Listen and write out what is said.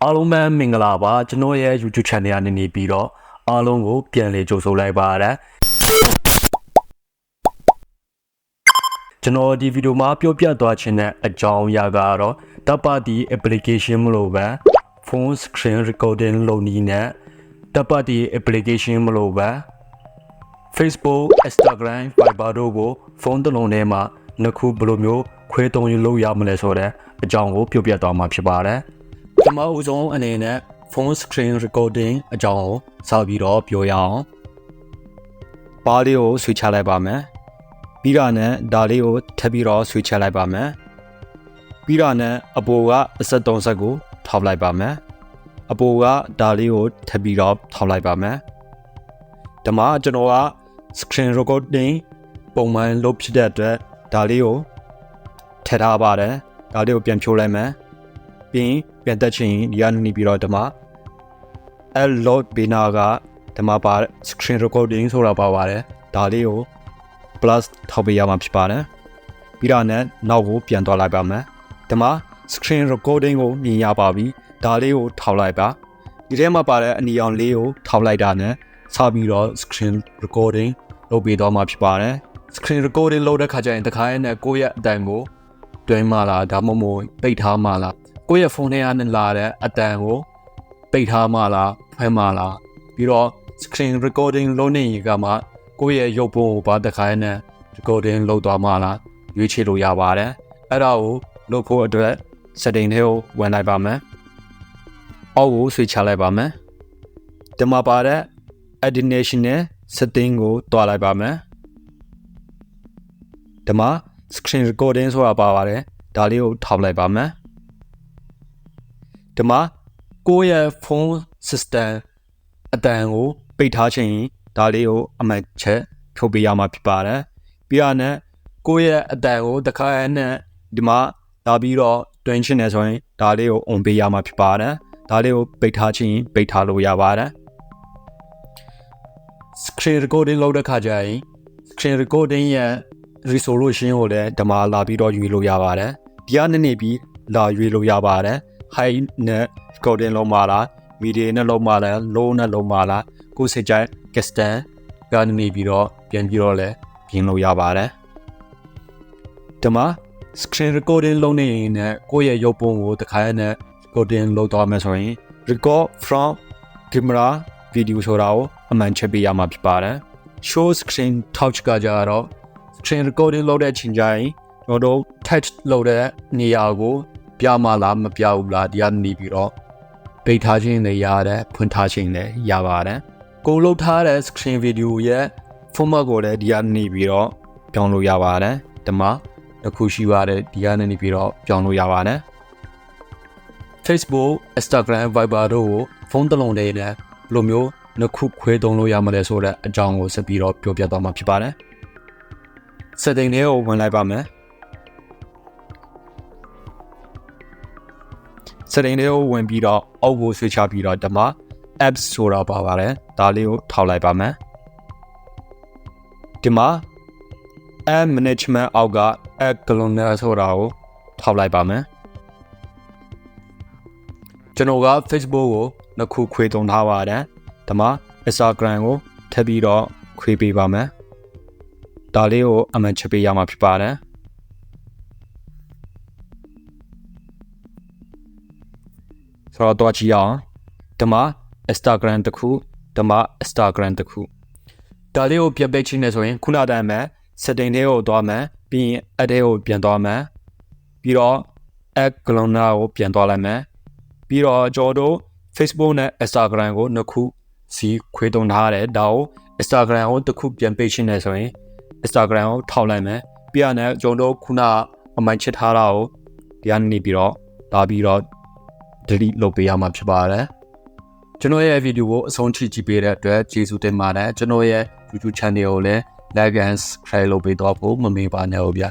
အားလုံးပဲမင်္ဂလာပါကျွန်တော်ရဲ့ YouTube channel ကနေနေပြီးတော့အားလုံးကိုပြန်လည်ကြိုဆိုလိုက်ပါတယ်ကျွန်တော်ဒီဗီဒီယိုမှာပြောပြသွားခြင်းတဲ့အကြောင်းအရာကတော့တပ်ပါတီ application မလို့ပဲ phone screen recording လုပ်နည်းနဲ့တပ်ပါတီ application မလို့ပဲ Facebook Instagram Viber တို့ကိုဖုန်းတစ်လုံးထဲမှာနှစ်ခုဘယ်လိုမျိုးခွဲသုံးလို့ရမလဲဆိုတဲ့အကြောင်းကိုပြောပြသွားမှာဖြစ်ပါတယ်ကျွန်မဦးဆုံးအနေနဲ့ phone screen recording အကြောင်းကိုစပြီးတော့ပြောရအောင်ပါးလေးကိုဆွဲချလိုက်ပါမယ်ပြီးတော့နဲ့ဒါလေးကိုထပ်ပြီးတော့ဆွဲချလိုက်ပါမယ်ပြီးတော့နဲ့အပေါ်ကအဆက်3ဆက်ကိုထောက်လိုက်ပါမယ်အပေါ်ကဒါလေးကိုထပ်ပြီးတော့ထောက်လိုက်ပါမယ်ဒီမှာကျွန်တော်က screen recording ပုံမှန်လုပ်ဖြစ်တဲ့အတွက်ဒါလေးကိုထည့်ထားပါတယ်ဒါလေးကိုပြန်ဖြိုးလိုက်မယ်ပြီးပြန်တက်ချင်ဒီကနေပြီးတော့ဒီမှာ load ဘေးနာကဒီမှာပါ screen recording ဆိုတာပါပါတယ်ဒါလေးကို plus ထောက်ပေးရမှာဖြစ်ပါတယ်ပြီးတော့နဲ့နောက်ကိုပြန်သွားလိုက်ပါမယ်ဒီမှာ screen recording ကိုမြင်ရပါပြီဒါလေးကိုထောက်လိုက်ပါဒီထဲမှာပါတဲ့အနီရောင်လေးကိုထောက်လိုက်တာနဲ့စပြီးတော့ screen recording လုပ်ပေးတော့မှာဖြစ်ပါတယ် screen recording လုပ်တဲ့ခါကျရင်တခါနဲ့ကိုယ့်ရဲ့အတန်ကိုတွင်းမှလားဒါမှမဟုတ်ပိတ်ထားမှလားကိုယ့်ရဲ့ဖုန်းထဲကနေလာတဲ့အတန်ကိုပိတ်ထားမှလားဖွင့်မှလားပြီးတော့ screen recording လုပ်နေရင်ကမှကိုယ့်ရဲ့ရုပ်ပုံကိုပါတခါနဲ့ recording လုပ်သွားမှလားရွေးချယ်လို့ရပါတယ်အဲ့ဒါကိုလုပ်ဖို့အတွက် setting ထဲကိုဝင်လိုက်ပါမယ်အောက်ကိုဆွဲချလိုက်ပါမယ်ဒီမှာပါတဲ့ additional setting ကိုတွားလိုက်ပါမယ်ဒီမှာ screen recording ဆိုတာပါပါတယ်ဒါလေးကိုထောက်လိုက်ပါမယ်ဒီမှာကိုယ့်ရဲ့ phone system အတန်ကိုပိတ်ထားခြင်းဒါလေးကိုအမှတ်ချက်ဖြုတ်ပေးရမှာဖြစ်ပါတယ်ပြီးတော့နဲ့ကိုယ့်ရဲ့အတန်ကိုတစ်ခါနဲ့ဒီမှာလာပြီးတော့တွင်းချင်နေဆိုရင်ဒါလေးကို on ပေးရမှာဖြစ်ပါတယ်ဒါလေးကိုပိတ်ထားခြင်းပိတ်ထားလို့ရပါတယ် screen recording လုပ်တဲ့ခါကျရင် screen recording ရဲ့ resolution ကိုလည်းဒီမှာလာပြီးတော့ယူလို့ရပါတယ်ဒီကနေနေပြီးလာယူလို့ရပါတယ် high နဲ့ recording လုပ်မှာလား medium နဲ့လုပ်မှာလား low နဲ့လုပ်မှာလားကိုယ်စိတ်ကြိုက် custom ကနေပြီးတော့ပြန်ပြီးတော့လည်းပြင်လို့ရပါတယ်ဒီမှာ screen recording လုပ်နေရင်လည်းကိုယ့်ရဲ့ရုပ်ပုံကိုတစ်ခါနဲ့ recording လုပ်သွားမယ်ဆိုရင် record from camera video ဆိုတာကိုအမှန်ချက်ပေးရမှာဖြစ်ပါတယ် show screen touch ကကြတော့ screen recording လုပ်တဲ့အချိန်ကျရင်ကျွန်တော်တို့ touch လုပ်တဲ့နေရာကိုပြမလားမပြဘူးလားဒီကနေပြီးတော့ပိတ်ထားခြင်းလည်းရတယ်ဖွင့်ထားခြင်းလည်းရပါတယ်ကိုလုပ်ထားတဲ့ screen video ရဲ့ format ကိုလည်းဒီကနေပြီးတော့ပြောင်းလို့ရပါတယ်ဒီမှာတစ်ခုရှိပါတယ်ဒီကနေနေပြီးတော့ပြောင်းလို့ရပါတယ် Facebook Instagram Viber တို့ကိုဖုန်းတစ်လုံးတည်းနဲ့ဘယ်လိုမျိုးနှစ်ခုခွဲသုံးလို့ရမလဲဆိုတဲ့အကြောင်းကိုဆက်ပြီးတော့ပြောပြသွားမှာဖြစ်ပါတယ် setting တွေကိုဝင်လိုက်ပါမယ် setting တွေကိုဝင်ပြီးတော့အောက်ကိုဆွဲချပြီးတော့ဒီမှာ apps ဆိုတာပါပါတယ်ဒါလေးကိုထောက်လိုက်ပါမယ်ဒီမှာ app management အောက်က acc နစဆိုတာကိုထောက်လိုက်ပါမယ်ကျွန်တော်က Facebook ကိုနှစ်ခုခွဲသုံးထားပါတယ်ဒီမှာ Instagram ကိုထပ်ပြီးတော့ခွဲပေးပါမယ်ဒါလေးကိုအမှန်ချက်ပေးရမှာဖြစ်ပါတယ်ဆိုတော့တွားကြည့်အောင်ဒီမှာ Instagram တစ်ခုဒီမှာ Instagram တစ်ခုဒါလေးကိုပြန်ပိတ်ချင်းနေဆိုရင်ခုနတည်းမှာ setting တွေကိုတွားမယ်ပြီးရင် add တွေကိုပြန်တွားမယ်ပြီးတော့ add calendar ကိုပြန်တွားလိုက်မယ်ပြီးတော့ကျွန်တော်တို့ Facebook နဲ့ Instagram ကိုနှစ်ခုစီခွဲသုံးထားတယ်ဒါကို Instagram ကိုတစ်ခုပြန်ပိတ်ချင်းနေဆိုရင် Instagram ကိုထောက်လိုက်မယ်ပြီးရတဲ့ကျွန်တော်တို့ခုနအမှန်ချစ်ထားတာကိုဒီကနေပြီးတော့လာပြီးတော့ delete လုပ်ပေးရမှာဖြစ်ပါတယ်ကျွန်တော်ရဲ့ဗီဒီယိုကိုအဆုံးထိကြည့်ပေးတဲ့အတွက်ကျေးဇူးတင်ပါတယ်ကျွန်တော်ရဲ့ YouTube channel ကိုလည်း like and subscribe လုပ်ပေးတော့ဖို့မမေ့ပါနဲ့ဟုတ်ဗျာ